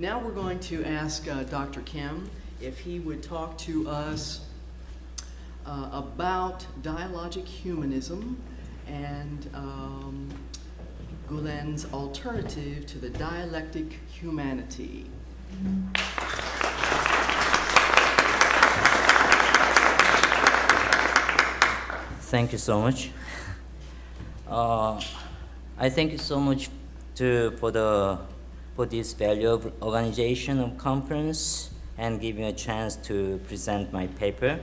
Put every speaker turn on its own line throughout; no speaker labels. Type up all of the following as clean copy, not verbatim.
Now we're going to ask Dr. Kim if he would talk to us about dialogic humanism and Gulen's alternative to the dialectic humanity.
Thank you so much. I thank you so much for this valuable organization of conference and give me a chance to present my paper.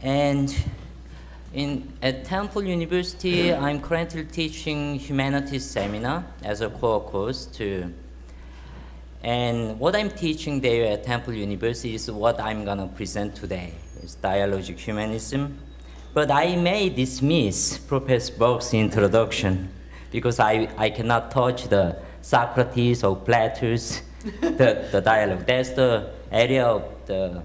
And at Temple University, I'm currently teaching humanities seminar as a core course too. And what I'm teaching there at Temple University is what I'm gonna present today. It's dialogic humanism. But I may dismiss Professor Burke's introduction because I cannot touch the Socrates or Plato's, the dialogue. That's the area of the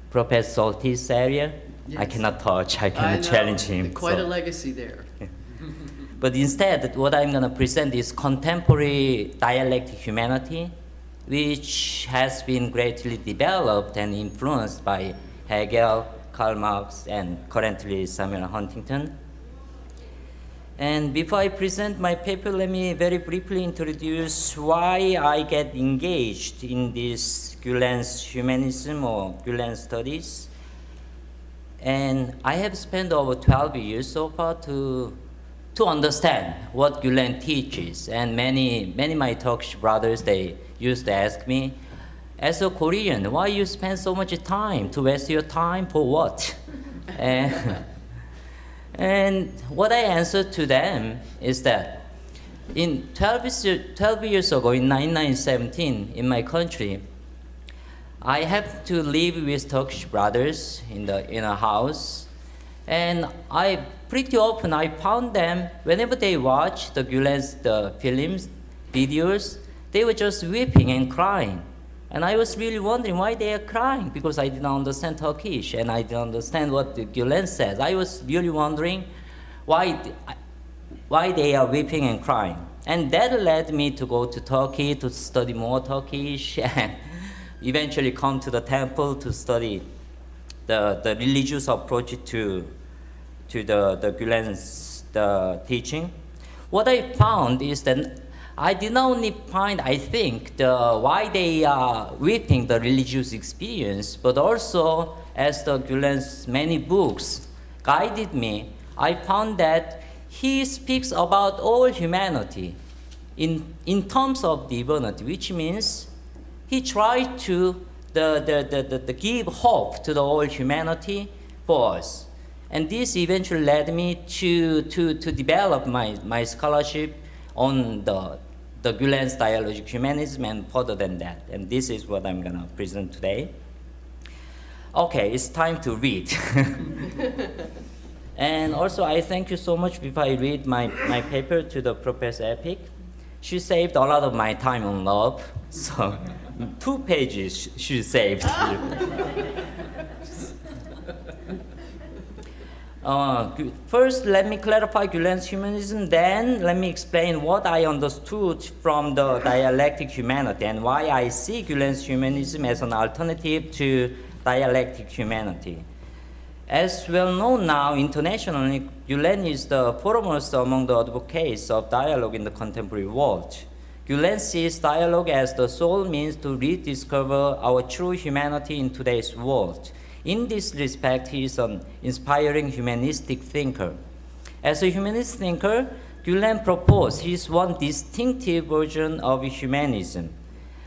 Professor Soltes area. Yes. I cannot touch, I cannot challenge him.
Quite a legacy there.
But instead, what I'm gonna present is contemporary dialectic humanity, which has been greatly developed and influenced by Hegel, Karl Marx, and currently Samuel Huntington. And before I present my paper, let me very briefly introduce why I get engaged in this Gulen's humanism or Gulen studies. And I have spent over 12 years so far to understand what Gulen teaches. And many my Turkish brothers, they used to ask me, as a Korean, why you spend so much time to waste your time for what? And what I answered to them is that in 12 years ago, in 1917, in my country, I had to live with Turkish brothers in a house, and pretty often I found them, whenever they watch the films, videos, they were just weeping and crying. And I was really wondering why they are crying, because I didn't understand Turkish and I didn't understand what Gulen says. I was really wondering why they are weeping and crying. And that led me to go to Turkey to study more Turkish and eventually come to the temple to study the religious approach to the Gulen's teaching. What I found is that I did not only find, I think, why they are weeping the religious experience, but also as the Gulen's many books guided me, I found that he speaks about all humanity in terms of divinity, which means he tried to give hope to the whole humanity for us. And this eventually led me to develop my scholarship on the Gulen's dialogic humanism and further than that. And this is what I'm gonna present today. Okay, it's time to read. And also I thank you so much before I read my paper to the Professor Epic. She saved a lot of my time on love, so 2 pages she saved. First, let me clarify Gulen's humanism, then let me explain what I understood from the dialectic humanity and why I see Gulen's humanism as an alternative to dialectic humanity. As well known now internationally, Gulen is the foremost among the advocates of dialogue in the contemporary world. Gulen sees dialogue as the sole means to rediscover our true humanity in today's world. In this respect, he is an inspiring humanistic thinker. As a humanist thinker, Gulen proposed his one distinctive version of humanism.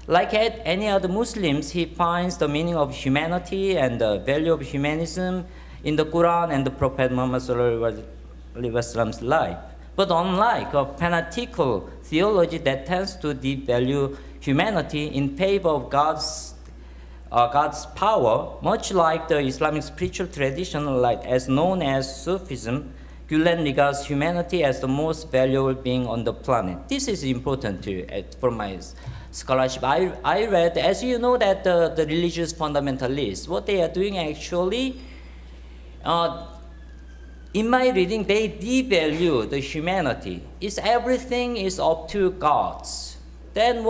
Like any other Muslims, he finds the meaning of humanity and the value of humanism in the Quran and the Prophet Muhammad Sallallahu life. But unlike a fanatical theology that tends to devalue humanity in favor of God's power, much like the Islamic spiritual tradition as known as Sufism, Gulen regards humanity as the most valuable being on the planet. This is important for my scholarship. I read, as you know, that the religious fundamentalists, what they are doing actually, in my reading, they devalue the humanity. Everything is up to gods. then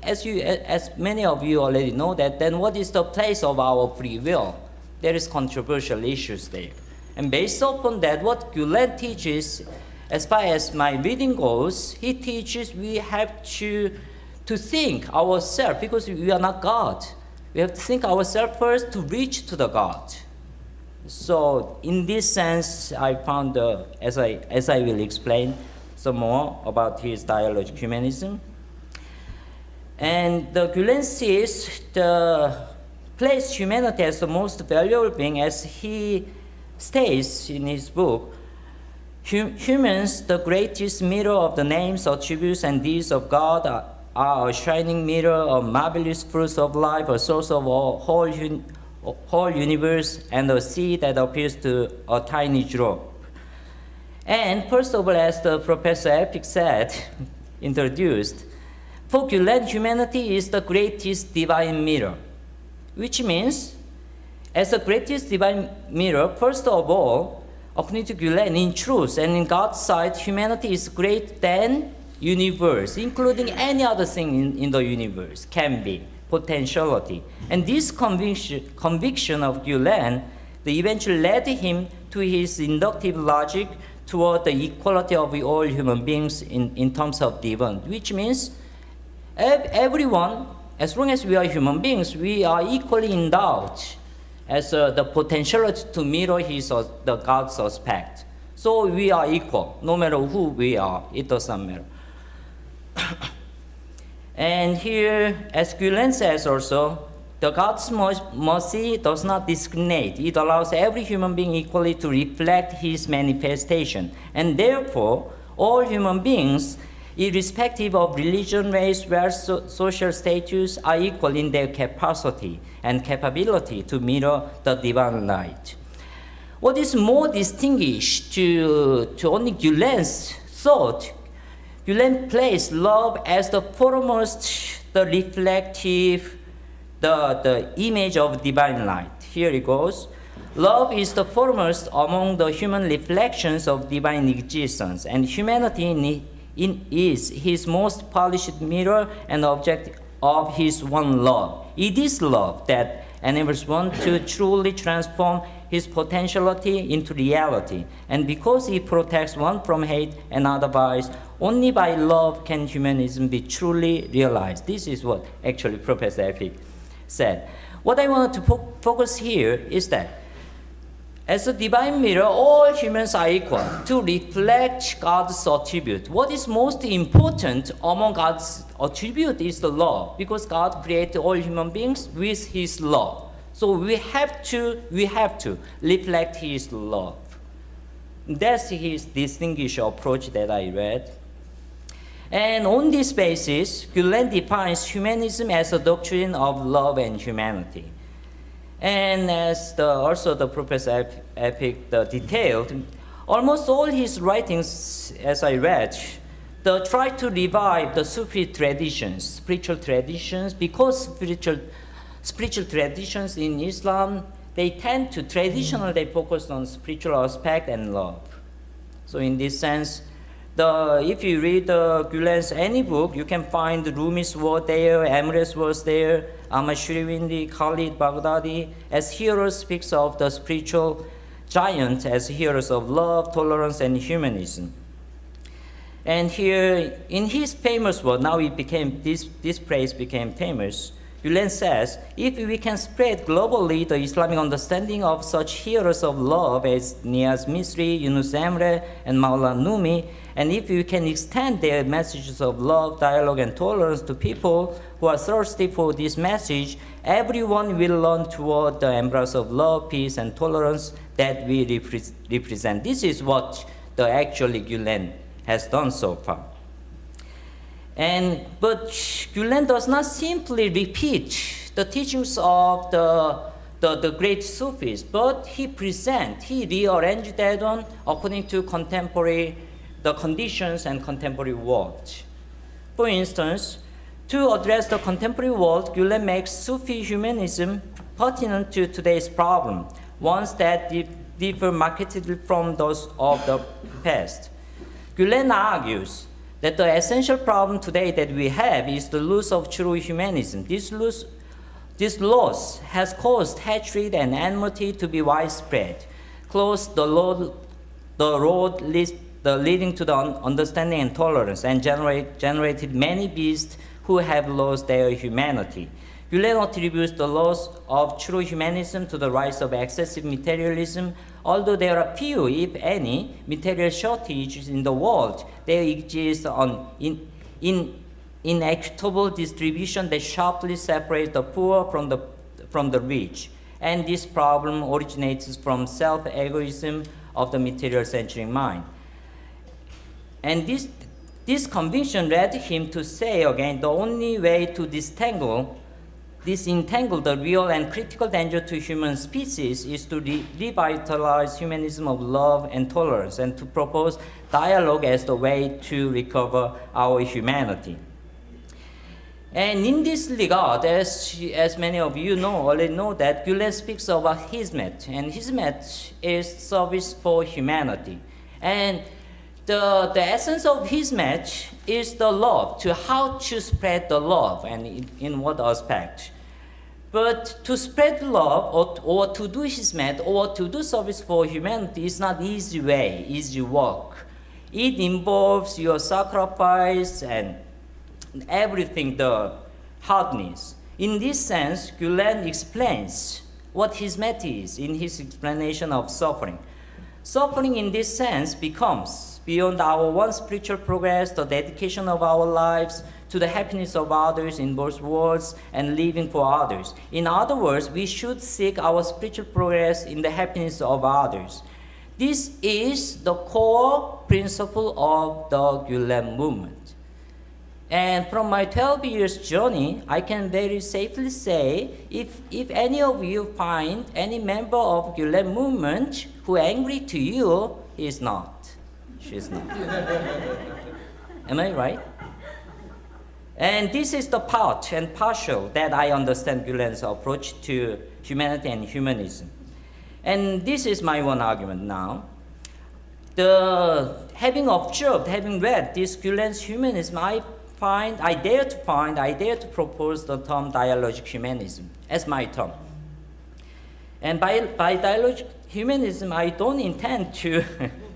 as many of you already know that, then what is the place of our free will? There is controversial issues there. And based upon that, what Gulen teaches, as far as my reading goes, he teaches we have to think ourselves, because we are not God. We have to think ourselves first to reach to the God. So in this sense, I found, as I will explain some more about his dialogic humanism. And the Gulen sees the place humanity as the most valuable being, as he states in his book. Humans, the greatest mirror of the names, attributes, and deeds of God, are a shining mirror, a marvelous fruits of life, a source of whole universe, and a seed that appears to a tiny drop. And first of all, as the Professor Epic said, introduced, for Gulen, humanity is the greatest divine mirror, which means, as the greatest divine mirror, first of all, according to Gulen, in truth and in God's sight, humanity is greater than universe, including any other thing in the universe, can be, potentiality. And this conviction of Gulen, they eventually led him to his inductive logic toward the equality of all human beings in terms of divine, which means everyone, as long as we are human beings, we are equally endowed as the potentiality to mirror the God's aspect. So we are equal, no matter who we are, it doesn't matter. And here, as Gulen says also, the God's mercy does not discriminate. It allows every human being equally to reflect his manifestation. And therefore, all human beings, irrespective of religion, race, wealth, social status, are equal in their capacity and capability to mirror the divine light. What is more distinguished to only Gulen's thought, Gulen placed love as the foremost, the reflective, the image of divine light. Here it goes. Love is the foremost among the human reflections of divine existence, and humanity is his most polished mirror and object of his one love. It is love that enables one to truly transform his potentiality into reality. And because it protects one from hate and otherwise, only by love can humanism be truly realized. This is what actually Professor Epic said. What I want to focus here is that as a divine mirror, all humans are equal to reflect God's attribute. What is most important among God's attribute is the love, because God created all human beings with his love. So we have to reflect his love. That's his distinguished approach that I read. And on this basis, Gulen defines humanism as a doctrine of love and humanity. And as also the Professor Epic detailed, almost all his writings, as I read, try to revive the Sufi traditions, spiritual traditions, because spiritual traditions in Islam, they tend to traditionally focus on spiritual aspect and love. So in this sense, if you read Gulen's any book, you can find Rumi's word there, Emre's words there, Ahmad Shriwindi, Khalid Baghdadi, as heroes speaks of the spiritual giant as heroes of love, tolerance, and humanism. And here, in his famous word, now this phrase became famous, Gulen says, if we can spread globally the Islamic understanding of such heroes of love as Niaz Misri, Yunus Emre, and Maulana Rumi, and if we can extend their messages of love, dialogue, and tolerance to people who are thirsty for this message, everyone will learn toward the embrace of love, peace, and tolerance that we represent. This is what actually Gulen has done so far. But Gulen does not simply repeat the teachings of the great Sufis, but he rearranged that one according to the conditions and contemporary world. For instance, to address the contemporary world, Gulen makes Sufi humanism pertinent to today's problem, ones that differ markedly from those of the past. Gulen argues that the essential problem today that we have is the loss of true humanism. This loss has caused hatred and enmity to be widespread, closed the road leading to the understanding and tolerance, and generated many beasts who have lost their humanity. Gulen attributes the loss of true humanism to the rise of excessive materialism. Although there are few, if any, material shortages in the world, there exists an inequitable distribution that sharply separates the poor from the rich. And this problem originates from self-egoism of the material-centric mind. And this conviction led him to say again, the only way to disentangle the real and critical danger to human species is to revitalize humanism of love and tolerance, and to propose dialogue as the way to recover our humanity. And in this regard, as many of you already know, that Gulen speaks about Hizmet, and Hizmet is service for humanity. And the essence of Hizmet is the love, to how to spread the love, and in what aspect. But to spread love or to do Hizmet or to do service for humanity is not easy way, easy work. It involves your sacrifice and everything, the hardness. In this sense, Gulen explains what Hizmet is in his explanation of suffering. Suffering in this sense becomes, beyond our own spiritual progress, the dedication of our lives to the happiness of others in both worlds and living for others. In other words, we should seek our spiritual progress in the happiness of others. This is the core principle of the Gulen movement. And from my 12 years journey, I can very safely say, if any of you find any member of Gulen movement who angry to you, he is not. She's not. Am I right? And this is the part and partial that I understand Gulen's approach to humanity and humanism. And this is my one argument now. Having observed, having read this Gulen's humanism, I dare to propose the term dialogic humanism as my term. And by dialogic humanism, I don't intend to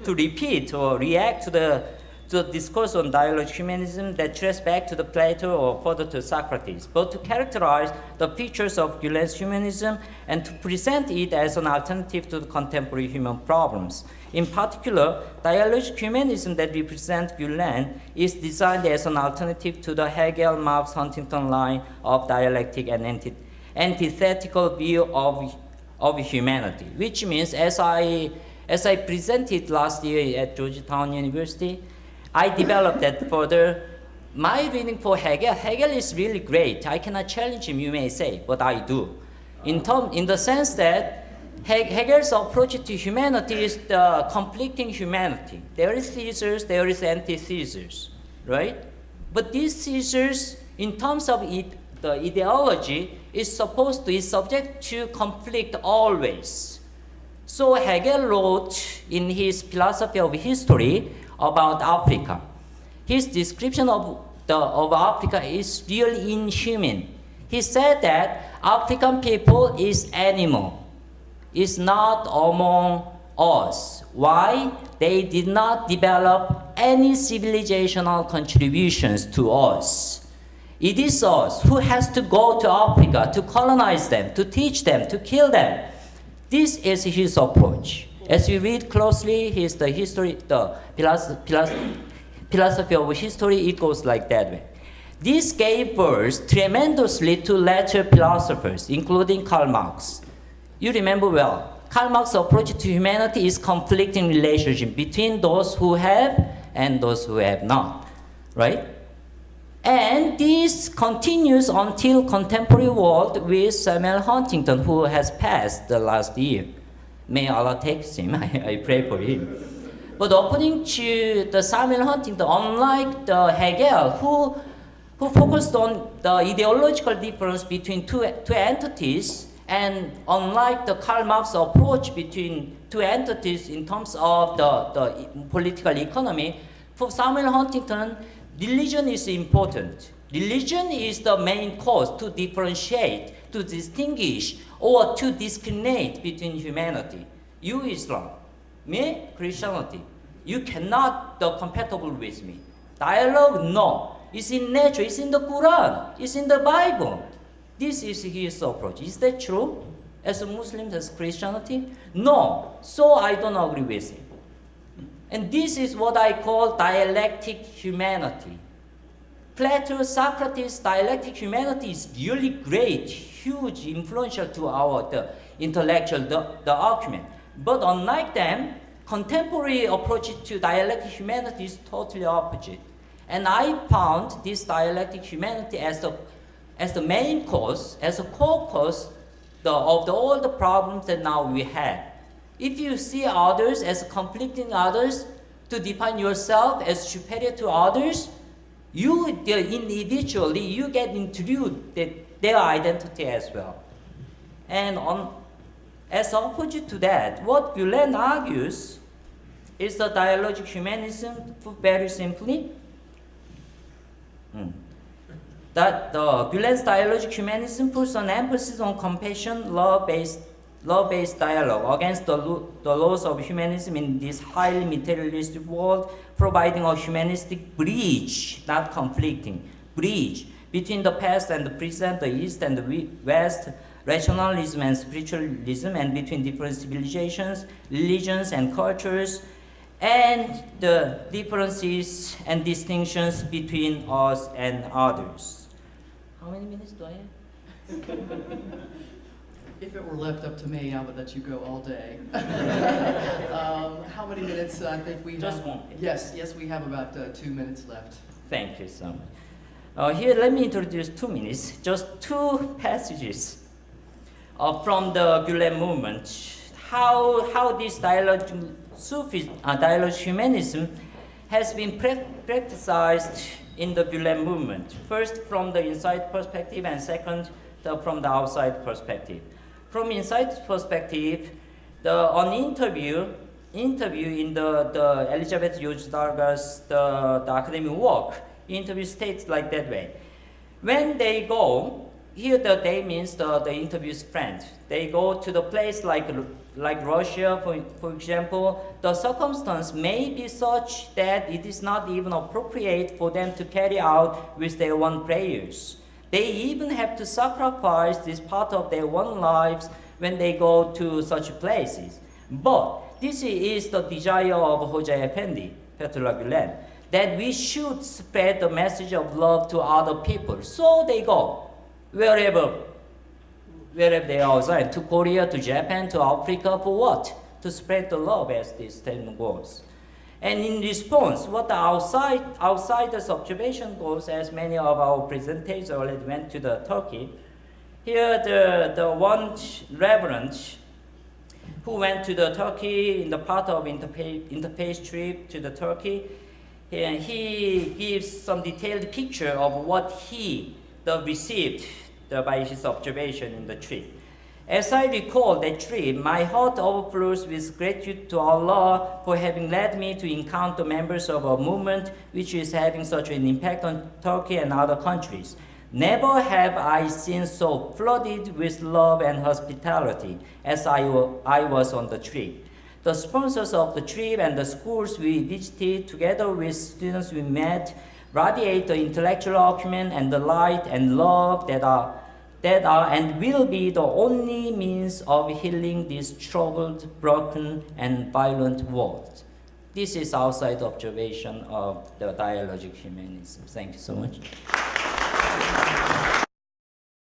repeat or react to the discourse on dialogic humanism that traces back to the Plato or further to Socrates, but to characterize the features of Gulen's humanism and to present it as an alternative to the contemporary human problems. In particular, dialogic humanism that represents Gulen is designed as an alternative to the Hegel-Marx-Huntington line of dialectic and antithetical view of humanity, which means, as I presented last year at Georgetown University, I developed that further. My reading for Hegel is really great. I cannot challenge him, you may say, but I do. In the sense that Hegel's approach to humanity is the conflicting humanity. There is thesis, there is antithesis, right? But these theses, in terms of the ideology, is subject to conflict always. So Hegel wrote in his philosophy of history about Africa. His description of Africa is really inhuman. He said that African people is animal, is not among us. Why? They did not develop any civilizational contributions to us. It is us who has to go to Africa to colonize them, to teach them, to kill them. This is his approach. As you read closely, the philosophy of history, it goes like that way. This gave birth tremendously to later philosophers, including Karl Marx. You remember well, Karl Marx's approach to humanity is conflicting relationship between those who have and those who have not, right? And this continues until contemporary world with Samuel Huntington, who has passed the last year. May Allah take him, I pray for him. But according to the Samuel Huntington, unlike the Hegel, who focused on the ideological difference between two entities, and unlike the Karl Marx approach between two entities in terms of the political economy, For Samuel Huntington, religion is important. Religion is the main cause to differentiate, to distinguish, or to discriminate between humanity. You Islam, me Christianity. You cannot be compatible with me. Dialogue, no. It's in nature, it's in the Quran, it's in the Bible. This is his approach. Is that true? As a Muslim, as Christianity? No. So I don't agree with him. And this is what I call dialectic humanity. Plato, Socrates, dialectic humanity is really great, huge, influential to the intellectual, the argument. But unlike them, contemporary approach to dialectic humanity is totally opposite. And I found this dialectic humanity as the main cause, as a core cause of all the problems that now we have. If you see others as conflicting others, to define yourself as superior to others, you individually, you get intruded their identity as well. And as opposite to that, what Gulen argues is the dialogic humanism, very simply, that the Gulen's dialogic humanism puts an emphasis on compassion, love-based dialogue against the laws of humanism in this highly materialistic world, providing a humanistic bridge, not conflicting, bridge between the past and the present, the East and the West, rationalism and spiritualism, and between different civilizations, religions, and cultures, and the differences and distinctions between us and others. How many minutes do I have?
If it were left up to me, I would let you go all day. How many minutes? I think we have.
Just one.
Yes, we have about 2 minutes left.
Thank you so much. Here, let me introduce 2 minutes, just 2 passages from the Gulen Movement. How this dialogue humanism has been practiced in the Gulen Movement. First, from the inside perspective, and second, from the outside perspective. From inside perspective, an interview in the Elizabeth George Darga's the academic work, interview states like that way. When they go, here the they means the interview's friend. They go to the place like Russia, for example. The circumstance may be such that it is not even appropriate for them to carry out with their own prayers. They even have to sacrifice this part of their own lives when they go to such places. But this is the desire of Hoja Effendi, Fethullah Gulen, that we should spread the message of love to other people. So they go wherever they are outside, to Korea, to Japan, to Africa, for what? To spread the love, as this statement goes. And in response, what the outsider's observation goes, as many of our presenters already went to the Turkey. Here, the one reverend who went to the Turkey in the part of interfaith trip to the Turkey, and he gives some detailed picture of what he received by his observation in the trip. As I recall that trip, my heart overflows with gratitude to Allah for having led me to encounter members of a movement which is having such an impact on Turkey and other countries. Never have I seen so flooded with love and hospitality as I was on the trip. The sponsors of the trip and the schools we visited, together with students we met, radiate the intellectual acumen and the light and love that are and will be the only means of healing this troubled, broken, and violent world. This is outside observation of the dialogic humanism. Thank you so much.